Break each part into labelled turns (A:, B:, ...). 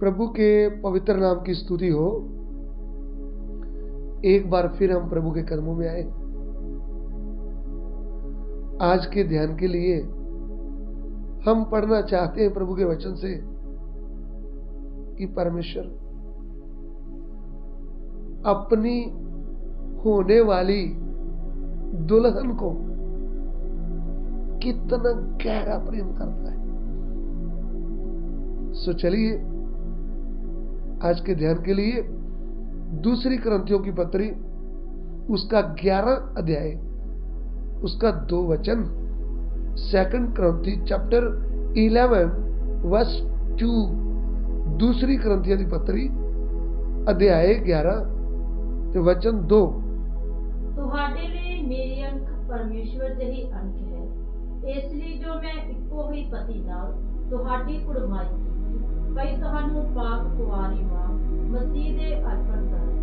A: प्रभु के पवित्र नाम की स्तुति हो। एक बार फिर हम प्रभु के कदमों में आए। आज के ध्यान के लिए हम पढ़ना चाहते हैं प्रभु के वचन से कि परमेश्वर अपनी होने वाली दुल्हन को कितना गहरा प्रेम करता है। सो चलिए आज के ध्यान के लिए दूसरी कुरिन्थियों की पत्री उसका 11 अध्याय उसका 2 वचन, 2 कुरिन्थी चैप्टर 11 वर्स 2, दूसरी कुरिन्थियों की पत्री अध्याय 11 ते वचन 2।
B: ਤੁਹਾਡੇ ਲਈ ਮੇਰੀ ਅੰਕ ਪਰਮੇਸ਼ਵਰ ਜਿਹੀ ਅੰਕ ਹੈ, ਇਸ ਲਈ ਜੋ ਮੈਂ ਇੱਕੋ ਹੀ ਪਤੀ ਨਾਲ ਤੁਹਾਡੀ ਕੁੜਮਾਈ ਕੀਤੀ, ਭਈ ਤੁਹਾਨੂੰ ਪਾਕ ਕੁਆਰੀ ਮਾਂ मसीह दे अर्पण करें,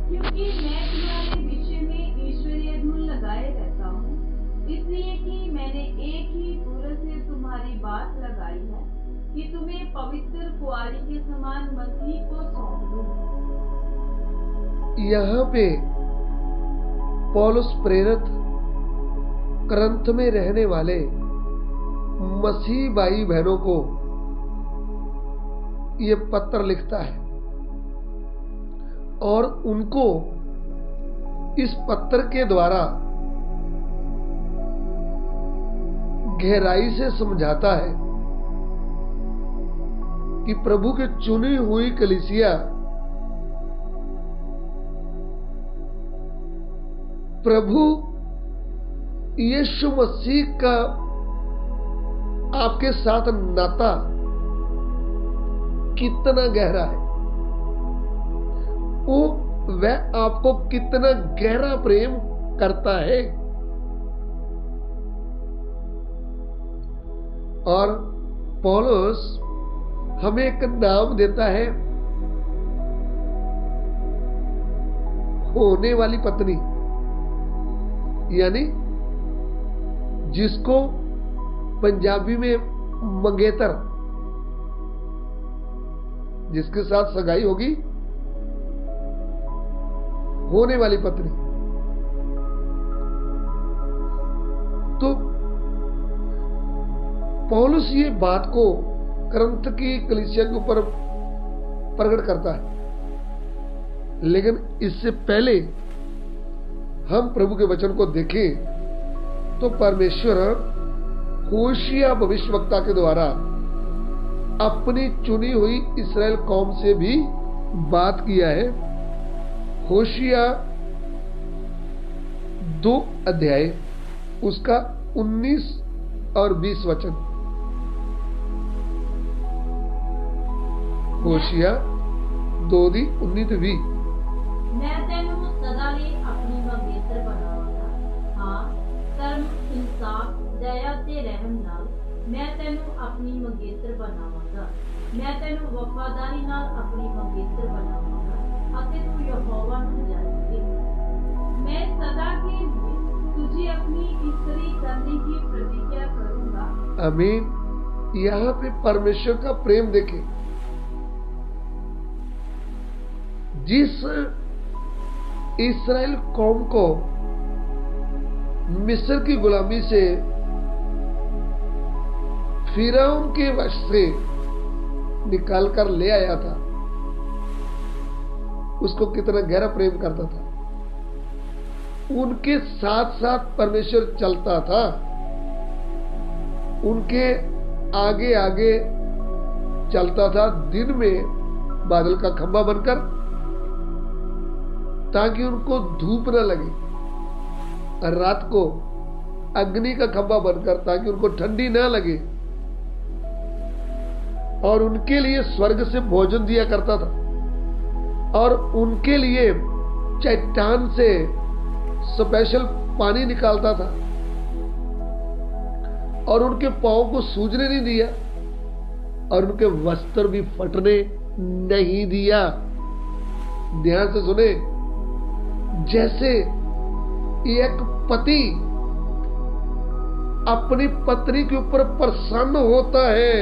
B: क्योंकि मैं तुम्हारे विषय में ईश्वरीय धुन लगाए रहता हूँ, इसलिए कि मैंने एक ही पूरन से तुम्हारी बात लगाई है कि तुम्हें पवित्र कुआरी के समान मसीह को सौंप दूं।
A: यहाँ पे पौलुस प्रेरित कुरिन्थ में रहने वाले मसीह भाई बहनों को ये पत्र लिखता है और उनको इस पत्र के द्वारा गहराई से समझाता है कि प्रभु के चुनी हुई कलीसिया प्रभु यीशु मसीह का आपके साथ नाता कितना गहरा है, वो वह आपको कितना गहरा प्रेम करता है। और पौलुस हमें एक नाम देता है, होने वाली पत्नी, यानी जिसको पंजाबी में मंगेतर, जिसके साथ सगाई होगी, होने वाली पत्नी। तो पौलुस ये बात को कुरिन्थ की कलीसिया के ऊपर प्रकट करता है, लेकिन इससे पहले हम प्रभु के वचन को देखें तो परमेश्वर होशिया भविष्यवक्ता के द्वारा अपनी चुनी हुई इस्राएल कौम से भी बात किया है। होशिया 2 अध्याय उसका 19 और 20 वचन। होशिया 2:19-20।
B: मैं तेनू सदा ਲਈ ਆਪਣੀ ਮੰਗੇਤਰ ਬਣਾਵਾਂਗਾ, ਹਾਂ ਧਰਮ, इंसाफ, दया ਤੇ ਰਹਿਮ ਨਾਲ मैं तेनू अपनी मंगेतर बनावांगा। मैं तेनू वफादारी नाल अपनी मंगेतर बनावांगा अते तू यहोवा नूं जानेगी। मैं सदा के लिए तुझे अपनी स्त्री करने की प्रतिज्ञा करूंगा।
A: आमीन। यहाँ पे परमेश्वर का प्रेम देखें। जिस इस्राएल कौम को मिस्र की गुलामी से फिरौन के वश से निकाल कर ले आया था, उसको कितना गहरा प्रेम करता था, उनके साथ साथ परमेश्वर चलता था, उनके आगे आगे चलता था, दिन में बादल का खंभा बनकर, ताकि उनको धूप न लगे, और रात को अग्नि का खंभा बनकर, ताकि उनको ठंडी न लगे, और उनके लिए स्वर्ग से भोजन दिया करता था, और उनके लिए चट्टान से स्पेशल पानी निकालता था, और उनके पांव को सूजने नहीं दिया, और उनके वस्त्र भी फटने नहीं दिया। ध्यान से सुने, जैसे एक पति अपनी पत्नी के ऊपर प्रसन्न होता है,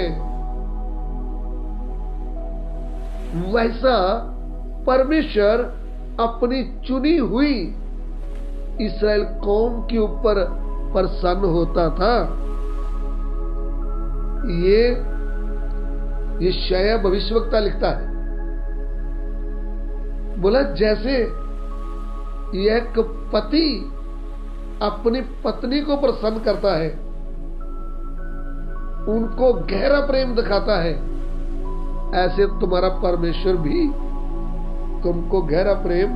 A: वैसा परमेश्वर अपनी चुनी हुई इस्राएल कौम के ऊपर प्रसन्न होता था। ये यशायाह भविष्यवक्ता लिखता है, बोला जैसे एक पति अपनी पत्नी को प्रसन्न करता है, उनको गहरा प्रेम दिखाता है, ऐसे तुम्हारा परमेश्वर भी तुमको गहरा प्रेम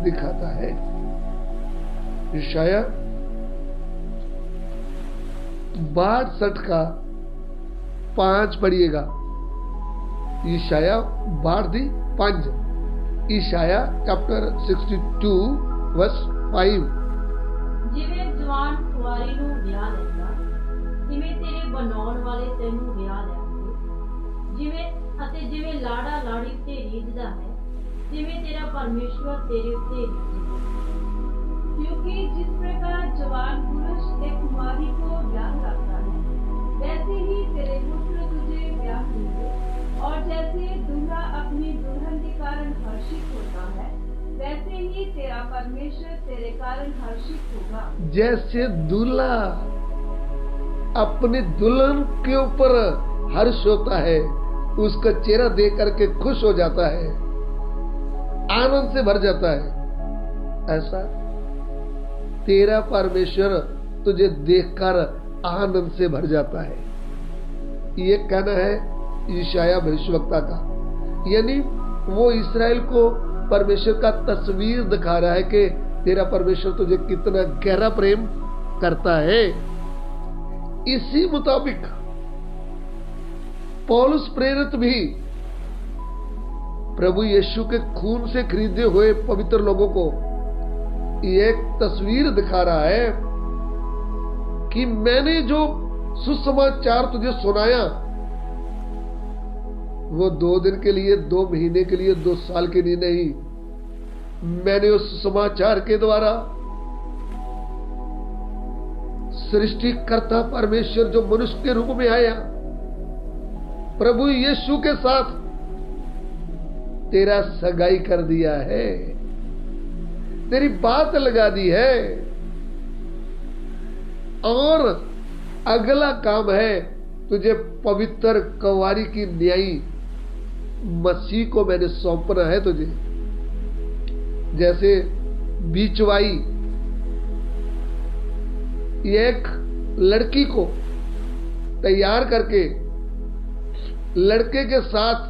A: दिखाता है। यशायाह 62 का 5 पढ़िएगा। यशायाह 5 यशायाह चैप्टर 62 वर्स 5।
B: जिਵੇਂ जवान कुआरी ਨੂੰ ਵਿਆਹ ਲੈਂਦਾ, ਜਿਵੇਂ ਤੇਰੇ ਬਣਾਉਣ ਵਾਲੇ ਤੈਨੂੰ ਵਿਆਹ ਲੈਣਗੇ, ਜਿਵੇਂ ਲਾੜਾ ਲਾੜੀ ਤੇ ਰੀਝਦਾ ਹੈ, ਜਿਵੇਂ तेरा परमेश्वर तेरे उत्ते रीझेगा।
C: क्योंकि जिस प्रकार जवान पुरुष एक कुमारी को ब्याह करता है, वैसे ही तेरे पुत्र तुझे ब्याह देंगे, और जैसे दूल्हा अपनी दुल्हन के कारण हर्षित होता है, वैसे ही तेरा परमेश्वर तेरे कारण हर्षित होगा।
A: जैसे दूल्हा अपनी दुल्हन के ऊपर हर्ष होता है, उसका चेहरा देख करके खुश हो जाता है, आनंद से भर जाता है, ऐसा तेरा परमेश्वर तुझे देखकर आनंद से भर जाता है। ये कहना है यशायाह भविष्यवक्ता का, यानी वो इस्राएल को परमेश्वर का तस्वीर दिखा रहा है कि तेरा परमेश्वर तुझे कितना गहरा प्रेम करता है। इसी मुताबिक पौलुस प्रेरित भी प्रभु यीशु के खून से खरीदे हुए पवित्र लोगों को एक तस्वीर दिखा रहा है कि मैंने जो सुसमाचार तुझे सुनाया, वो 2 दिन के लिए, 2 महीने के लिए, 2 साल के लिए नहीं, मैंने उस समाचार के द्वारा सृष्टिकर्ता परमेश्वर जो मनुष्य के रूप में आया, प्रभु यीशु के साथ तेरा सगाई कर दिया है, तेरी बात लगा दी है, और अगला काम है तुझे पवित्र कुंवारी की न्यायी मसीह को मैंने सौंपना है तुझे। जैसे बीचवाई एक लड़की को तैयार करके लड़के के साथ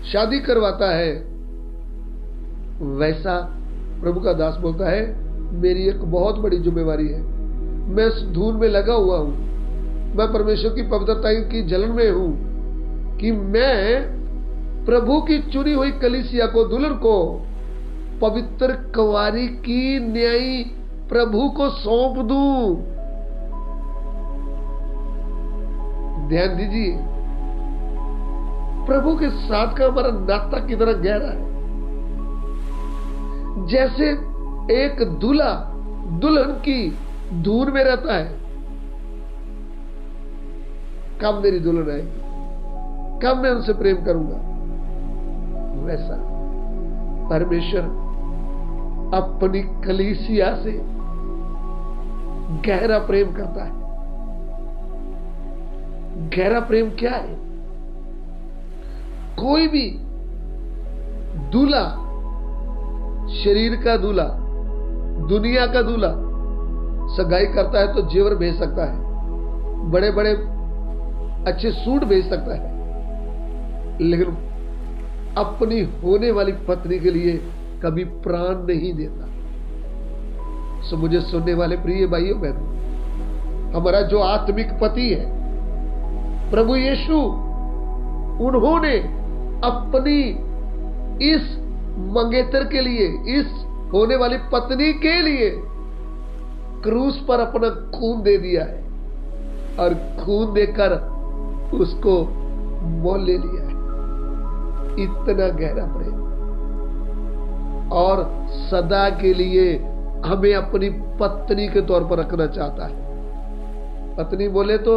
A: शादी करवाता है, वैसा प्रभु का दास बोलता है मेरी एक बहुत बड़ी जिम्मेवारी है, मैं इस धून में लगा हुआ हूं, मैं परमेश्वर की पवित्रता की जलन में हूं कि मैं प्रभु की चुनी हुई कलीसिया को, दुल्हन को, पवित्र कुंवारी की न्यायी प्रभु को सौंप दूं। ध्यान दीजिए, प्रभु के साथ का हमारा नाता कितना गहरा है। जैसे एक दूल्हा दुल्हन की धून में रहता है, कब मेरी दुल्हन आएगी, कब मैं उनसे प्रेम करूंगा, वैसा परमेश्वर अपनी कलीसिया से गहरा प्रेम करता है। गहरा प्रेम क्या है? कोई भी दूल्हा, शरीर का दूल्हा, दुनिया का दूल्हा सगाई करता है तो जेवर भेज सकता है, बड़े बड़े अच्छे सूट भेज सकता है, लेकिन अपनी होने वाली पत्नी के लिए कभी प्राण नहीं देता। सो मुझे सुनने वाले प्रिय भाइयों बहनों, हमारा जो आत्मिक पति है प्रभु यीशु, उन्होंने अपनी इस मंगेतर के लिए, इस होने वाली पत्नी के लिए क्रूस पर अपना खून दे दिया है, और खून देकर उसको मोल ले लिया है। इतना गहरा प्रेम, और सदा के लिए हमें अपनी पत्नी के तौर पर रखना चाहता है। पत्नी बोले तो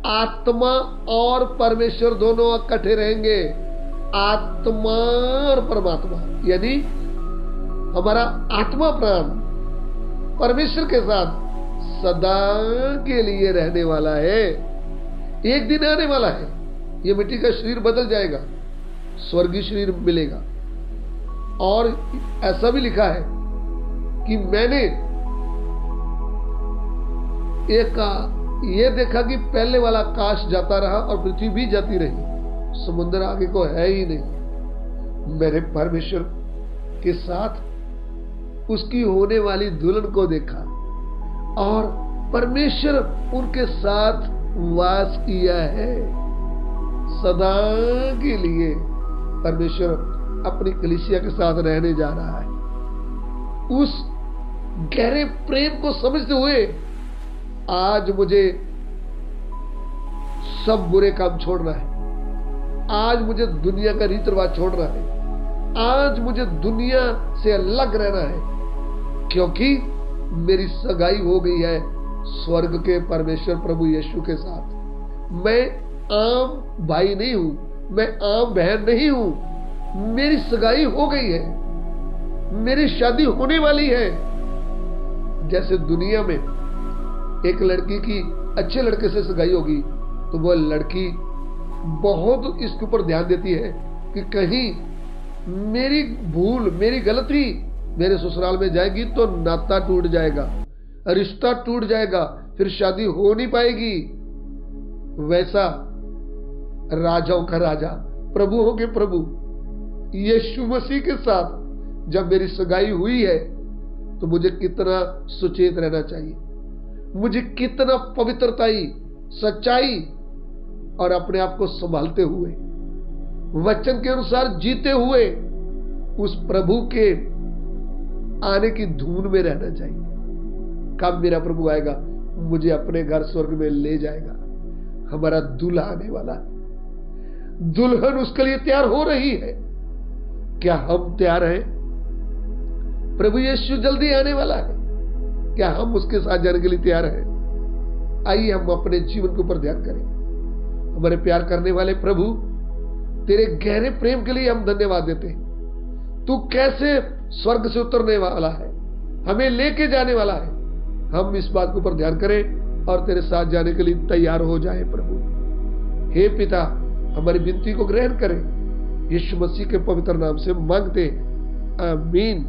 A: आत्मा और परमेश्वर दोनों इकट्ठे रहेंगे, आत्मा और परमात्मा, यानी हमारा आत्मा प्राण परमेश्वर के साथ सदा के लिए रहने वाला है। एक दिन आने वाला है, ये मिट्टी का शरीर बदल जाएगा, स्वर्गीय शरीर मिलेगा। और ऐसा भी लिखा है कि मैंने ये देखा कि पहले वाला आकाश जाता रहा और पृथ्वी भी जाती रही, समुद्र आगे को है ही नहीं। मैंने परमेश्वर के साथ उसकी होने वाली दुल्हन को देखा और परमेश्वर उनके साथ वास किया है। सदा के लिए परमेश्वर अपनी कलीसिया के साथ रहने जा रहा है। उस गहरे प्रेम को समझते हुए आज मुझे सब बुरे काम छोड़ना है, आज मुझे दुनिया का रीति रिवाज छोड़ना है, आज मुझे दुनिया से अलग रहना है, क्योंकि मेरी सगाई हो गई है स्वर्ग के परमेश्वर प्रभु यीशु के साथ। मैं आम भाई नहीं हूं, मैं आम बहन नहीं हूं, मेरी सगाई हो गई है, मेरी शादी होने वाली है। जैसे दुनिया में एक लड़की की अच्छे लड़के से सगाई होगी तो वह लड़की बहुत इसके ऊपर ध्यान देती है कि कहीं मेरी भूल, मेरी गलती मेरे ससुराल में जाएगी तो नाता टूट जाएगा, रिश्ता टूट जाएगा, फिर शादी हो नहीं पाएगी। वैसा राजाओं का राजा, प्रभुओं के प्रभु यीशु मसीह के साथ जब मेरी सगाई हुई है तो मुझे कितना सुचेत रहना चाहिए, मुझे कितना पवित्रताई, सच्चाई और अपने आप को संभालते हुए वचन के अनुसार जीते हुए उस प्रभु के आने की धून में रहना चाहिए। कब मेरा प्रभु आएगा, मुझे अपने घर स्वर्ग में ले जाएगा। हमारा दूल्हा आने वाला है, दुल्हन उसके लिए तैयार हो रही है। क्या हम तैयार हैं? प्रभु यीशु जल्दी आने वाला है, क्या हम उसके साथ जाने के लिए तैयार हैं? आइए हम अपने जीवन के ऊपर ध्यान करें। हमारे प्यार करने वाले प्रभु, तेरे गहरे प्रेम के लिए हम धन्यवाद देते हैं। तू कैसे स्वर्ग से उतरने वाला है, हमें लेके जाने वाला है। हम इस बात के ऊपर ध्यान करें और तेरे साथ जाने के लिए तैयार हो जाए प्रभु। हे पिता, हमारी विनती को ग्रहण करें, यीशु मसीह के पवित्र नाम से मांगते हैं, आमीन।